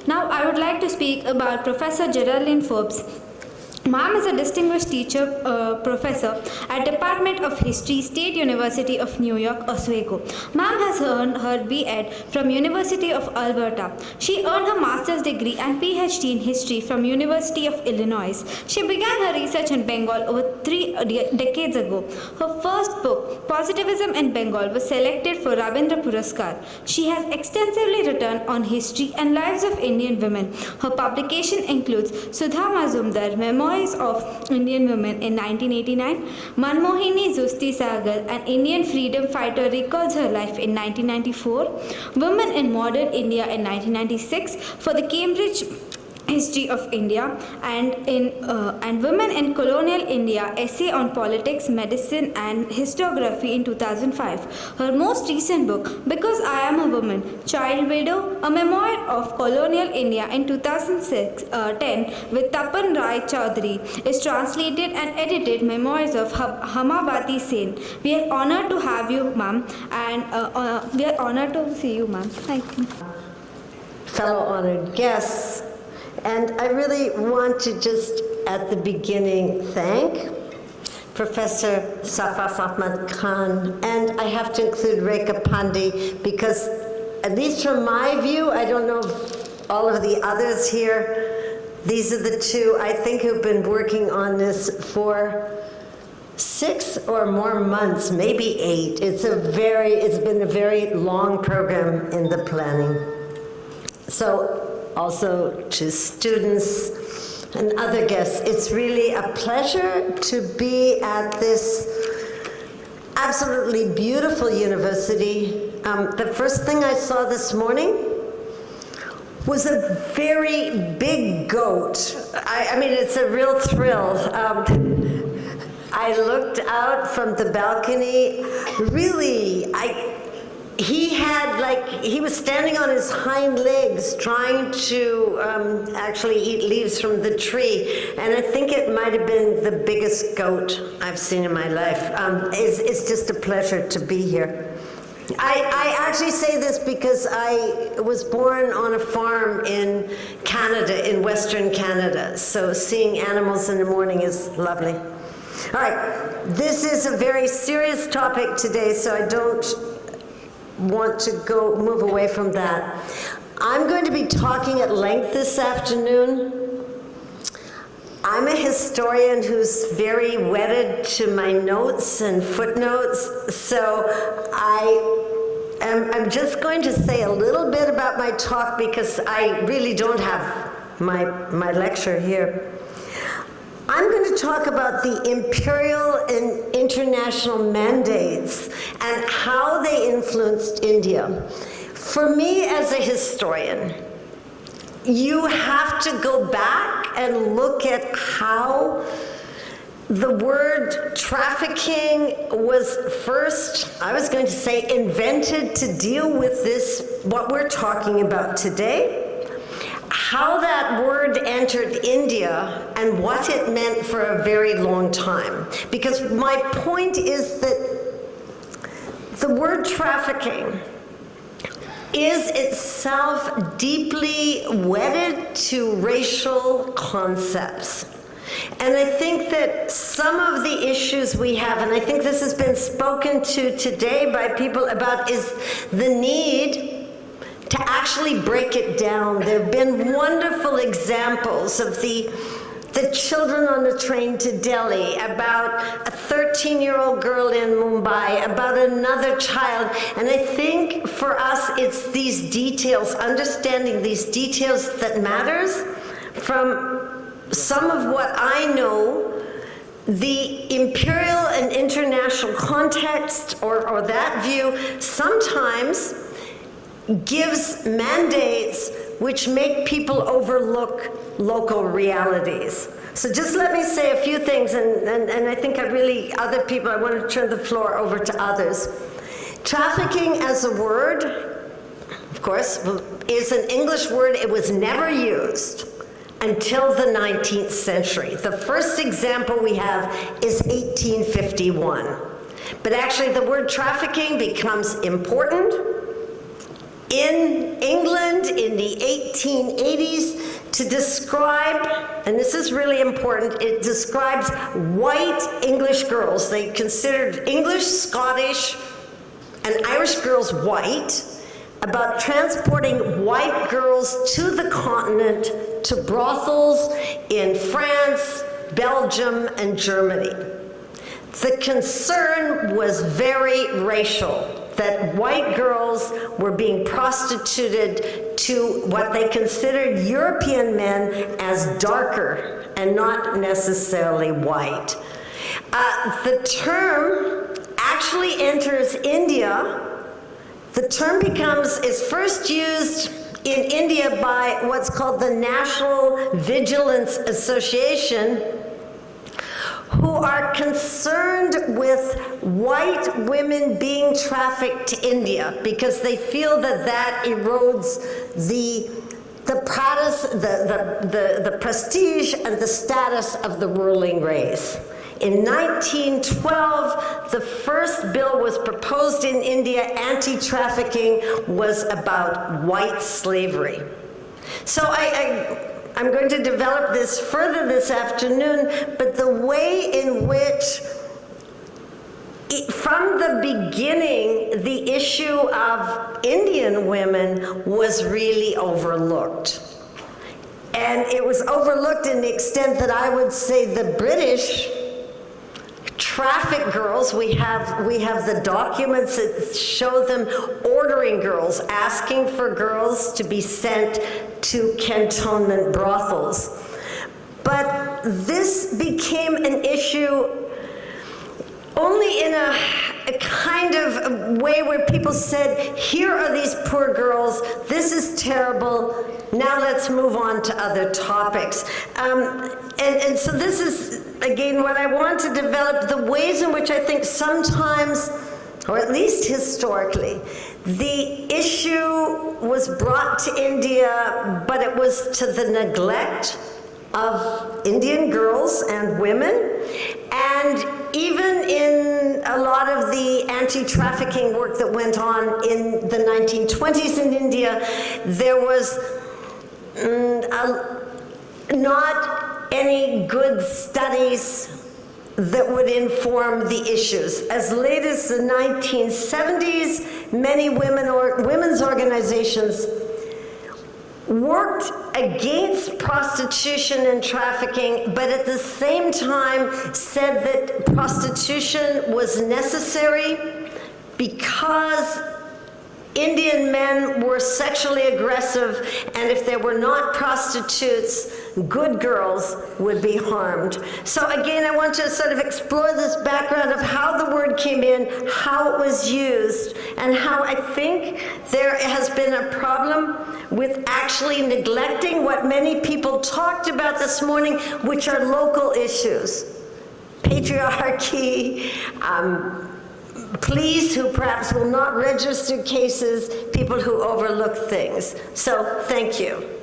Now I would like to speak about Professor Geraldine Forbes. Ma'am is a distinguished teacher, professor at Department of History, State University of New York, Oswego. Ma'am has earned her B.Ed from University of Alberta. She earned her master's degree and PhD in history from University of Illinois. She began her research in Bengal over 3 decades ago. Her first book, Positivism in Bengal, was selected for Rabindra Puraskar. She has extensively written on history and lives of Indian women. Her publication includes Sudha Mazumdar, Memoirs of Indian Women in 1989, Manmohini Zusti Sagar, an Indian freedom fighter, records her life in 1994, Women in Modern India in 1996 for the Cambridge History of India, and Women in Colonial India, essay on politics, medicine and historiography in 2005. Her most recent book, Because I Am a Woman, Child Widow, a memoir of colonial India in 2010 with Tapan Rai Chaudhary, is translated and edited Memoirs of Hamabati Sen. We are honored to have you, ma'am, and we are honored to see you, ma'am. Thank you. Fellow honored guests, and I really want to just at the beginning thank Professor Safaf Ahmad Khan, and I have to include Rekha Pandey because, at least from my view, I don't know all of the others here, these are the two I think who've been working on this for 6 or more months, maybe 8. It's been a very long program in the planning. So also to students and other guests, it's really a pleasure to be at this absolutely beautiful university. The first thing I saw this morning was a very big goat. I mean, it's a real thrill. I looked out from the balcony, really, he was standing on his hind legs trying to actually eat leaves from the tree, and I think it might have been the biggest goat I've seen in my life. It's just a pleasure to be here. I actually say this because I was born on a farm in Canada, in Western Canada, so seeing animals in the morning is lovely. All right, this is a very serious topic today, so I don't want to move away from that. I'm going to be talking at length this afternoon. I'm a historian who's very wedded to my notes and footnotes, so I'm just going to say a little bit about my talk because I really don't have my lecture here. I'm going to talk about the imperial and international mandates and how they influenced India. For me as a historian, you have to go back and look at how the word trafficking was first, I was going to say, invented to deal with this, what we're talking about today. How that word entered India and what it meant for a very long time. Because my point is that the word trafficking is itself deeply wedded to racial concepts. And I think that some of the issues we have, and I think this has been spoken to today by people about, is the need to actually break it down. There have been wonderful examples of the children on the train to Delhi, about a 13-year-old girl in Mumbai, about another child. And I think for us, it's these details, understanding these details that matters. From some of what I know, the imperial and international context, or that view, sometimes gives mandates which make people overlook local realities. So just let me say a few things, and I think other people, I want to turn the floor over to others. Trafficking as a word, of course, is an English word. It was never used until the 19th century. The first example we have is 1851. But actually the word trafficking becomes important in England in the 1880s to describe, and this is really important, it describes white English girls. They considered English, Scottish, and Irish girls white, about transporting white girls to the continent, to brothels in France, Belgium, and Germany. The concern was very racial, that white girls were being prostituted to what they considered European men as darker and not necessarily white. The term actually enters India. The term is first used in India by what's called the National Vigilance Association, who are concerned with white women being trafficked to India because they feel that that erodes the prestige and the status of the ruling race. In 1912, the first bill was proposed in India. Anti-trafficking was about white slavery. So I'm going to develop this further this afternoon, but the way in which, from the beginning, the issue of Indian women was really overlooked. And it was overlooked in the extent that I would say the British traffic girls. We have the documents that show them ordering girls, asking for girls to be sent to cantonment brothels. But this became an issue only in a kind of way where people said, here are these poor girls, this is terrible, now let's move on to other topics. And so this is, again, what I want to develop, the ways in which I think sometimes, or at least historically, the issue was brought to India, but it was to the neglect of Indian girls and women. And even in a lot of the anti-trafficking work that went on in the 1920s in India, there was not any good studies that would inform the issues. As late as the 1970s, many women's organizations worked against prostitution and trafficking, but at the same time said that prostitution was necessary because Indian men were sexually aggressive, and if there were not prostitutes, good girls would be harmed. So again, I want to sort of explore this background of how the word came in, how it was used, and how I think there has been a problem with actually neglecting what many people talked about this morning, which are local issues. Patriarchy, police who perhaps will not register cases, people who overlook things. So, thank you.